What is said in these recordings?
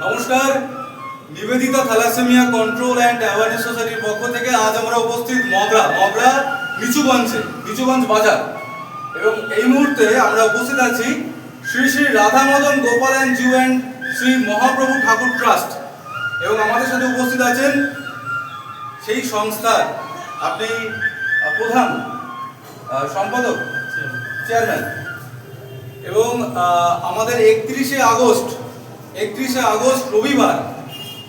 নমস্কার, Nivedita thalassemia control and awareness সোসাইটির পক্ষ থেকে আজ আমরা উপস্থিত মগরা নিচুগঞ্জ বাজার। এবং এই মুহূর্তে আমরা উপস্থিত আছি Shri Shri Radha Madan Gopal and Jiu and Shri Mahaprabhu Thakur trust. এবং আমাদের সাথে উপস্থিত আছেন সেই সংস্থার আপনি প্রধান সম্পাদক, চেয়ারম্যান। এবং আমাদের 31শে আগস্ট রবিবার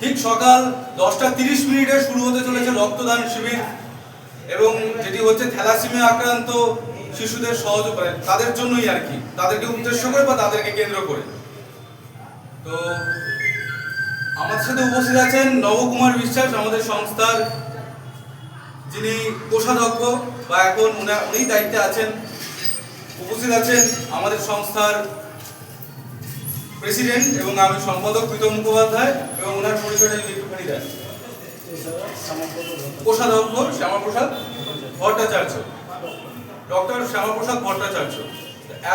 ঠিক সকাল 10:30 শুরু হতে চলেছে রক্তদান শিবির, এবং যেটি হচ্ছে থ্যালাসেমিয়া আক্রান্ত শিশুদের সহযোগ করে তাদের জন্যই আর কি, তাদেরকে উদ্দেশ্য করে বা তাদেরকে কেন্দ্র করে। তো আমাদের সাথে উপস্থিত আছেন নবকুমার বিশ্বাস, আমাদের সংস্থার যিনি কোষাধ্যক্ষ বা এখন উনি দায়িত্বে আছেন। উপস্থিত আছেন আমাদের সংস্থার প্রেসিডেন্ট এবং আমি সম্পাদক প্রীতম মুখোপাধ্যায়, এবং ওনার পরিচয়টা যদি একটুখানি দেন। কোষাধ্যক্ষ শ্যামাপ্রসাদ ভট্টাচার্য, ডক্টর শ্যামাপ্রসাদ ভট্টাচার্য।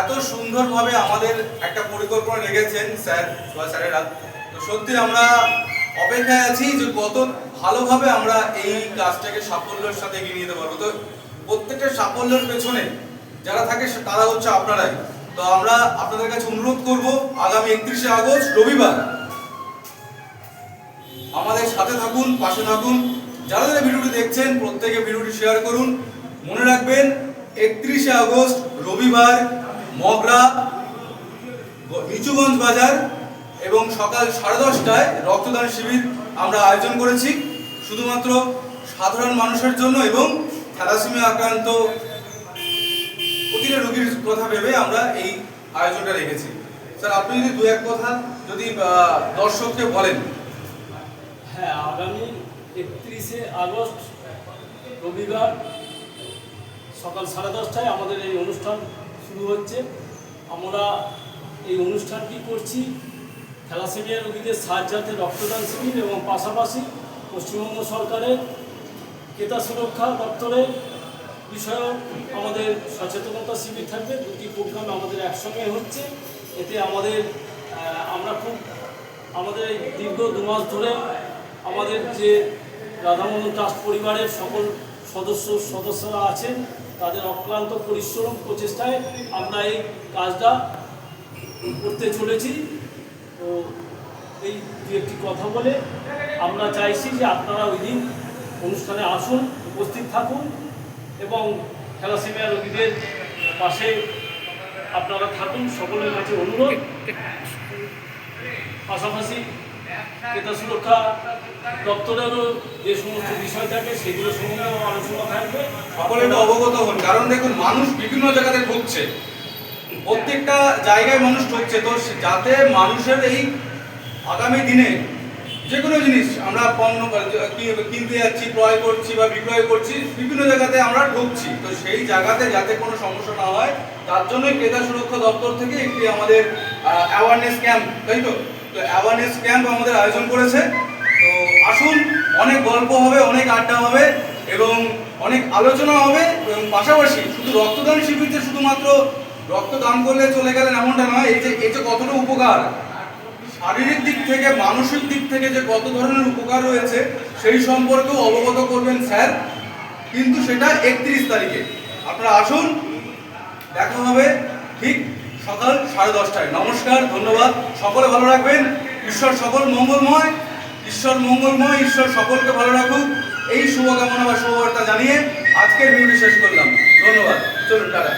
এত সুন্দরভাবে আমাদের একটা পরিকল্পনা রেখেছেন স্যার বা স্যারেরা। তো সত্যি আমরা অপেক্ষায় আছি যে কত ভালোভাবে আমরা এই কাজটাকে সাফল্যের সাথে এগিয়ে নিতে পারবো। তো প্রত্যেকটা সাফল্যের পেছনে যারা থাকে তারা হচ্ছে আপনারাই। তো আমরা আপনাদের কাছে অনুরোধ করব, আগামী 31শে আগস্ট রবিবার আমাদের সাথে থাকুন, পাশে থাকুন। যারা যারা ভিডিওটি দেখছেন প্রত্যেকে ভিডিওটি শেয়ার করুন। মনে রাখবেন 31শে আগস্ট রবিবার মগরা নিচুগঞ্জ বাজার এবং সকাল 10:30টায় রক্তদান শিবির আমরা আয়োজন করেছি, শুধুমাত্র সাধারণ মানুষের জন্য এবং থ্যালাসেমিয়া আক্রান্ত প্রতিটা রোগীর কথা ভেবে আমরা এই আয়োজনটা রেখেছি। স্যার, আপনি যদি দু এক কথা যদি দর্শককে বলেন। হ্যাঁ, আগামী 31শে আগস্ট রবিবার সকাল 10:30টায় আমাদের এই অনুষ্ঠান শুরু হচ্ছে। আমরা এই অনুষ্ঠানটি করছি থ্যালাসেমিয়া রোগীদের সাহায্যার্থে রক্তদান শিবির, এবং পাশাপাশি পশ্চিমবঙ্গ সরকারের ক্রেতা সুরক্ষা দপ্তরের বিষয়েও আমাদের সচেতনতা শিবির থাকবে। দুটি প্রোগ্রাম আমাদের একসঙ্গে হচ্ছে। এতে আমাদের এই দীর্ঘ 2 মাস ধরে আমাদের যে রাধামোহন ট্রাস্ট পরিবারের সকল সদস্যরা আছেন তাদের অক্লান্ত পরিশ্রম প্রচেষ্টায় আমরা এই কাজটা করতে চলেছি। তো এই দু একটি কথা বলে আমরা চাইছি যে আপনারা ওই দিন অনুষ্ঠানে আসুন, উপস্থিত থাকুন এবং থ্যালাসেমিয়া রোগীদের পাশে আপনারা থাকুন, সকলের কাছে অনুরোধ। পাশাপাশি ক্রেতা সুরক্ষা দপ্তরেরও যে সমস্ত বিষয় থাকে সেগুলো সম্বন্ধেও আলোচনা থাকবে। সকলে অবগত হন, কারণ দেখুন মানুষ বিভিন্ন জায়গাতে ঢুকছে, প্রত্যেকটা জায়গায় মানুষ ঢুকছে। তো যাতে মানুষের এই আগামী দিনে যে কোনো জিনিস আমরা পণ্য কিনতে যাচ্ছি, ক্রয় করছি বা বিক্রয় করছি, বিভিন্ন জায়গাতে আমরা ঢুকছি, তো সেই জায়গাতে যাতে কোনো সমস্যা না হয় তার জন্যই ক্রেতা সুরক্ষা দপ্তর থেকে একটি আমাদের অ্যাওয়ারনেস ক্যাম্প, তাই তো অ্যাওয়ারনেস ক্যাম্প আমাদের আয়োজন করেছে। তো আসুন, অনেক গল্প হবে, অনেক আড্ডা হবে এবং অনেক আলোচনা হবে। এবং পাশাপাশি শুধু রক্তদান শিবিরতে শুধুমাত্র রক্তদান করলে চলে গেলেন এমনটা নয়, এই যে কতটা উপকার শারীরিক দিক থেকে মানসিক দিক থেকে যে কত ধরনের উপকার রয়েছে সেই সম্পর্কেও অবগত করবেন স্যার, কিন্তু সেটা 31 তারিখে। আপনারা আসুন, দেখা হবে ঠিক সকাল 10:30টায়। নমস্কার, ধন্যবাদ, সকলে ভালো রাখবেন। ঈশ্বর মঙ্গলময়, ঈশ্বর সকলকে ভালো রাখুক, এই শুভকামনা বা শুভবার্তা জানিয়ে আজকের ভিডিওটি শেষ করলাম। ধন্যবাদ, চলুন টাটা।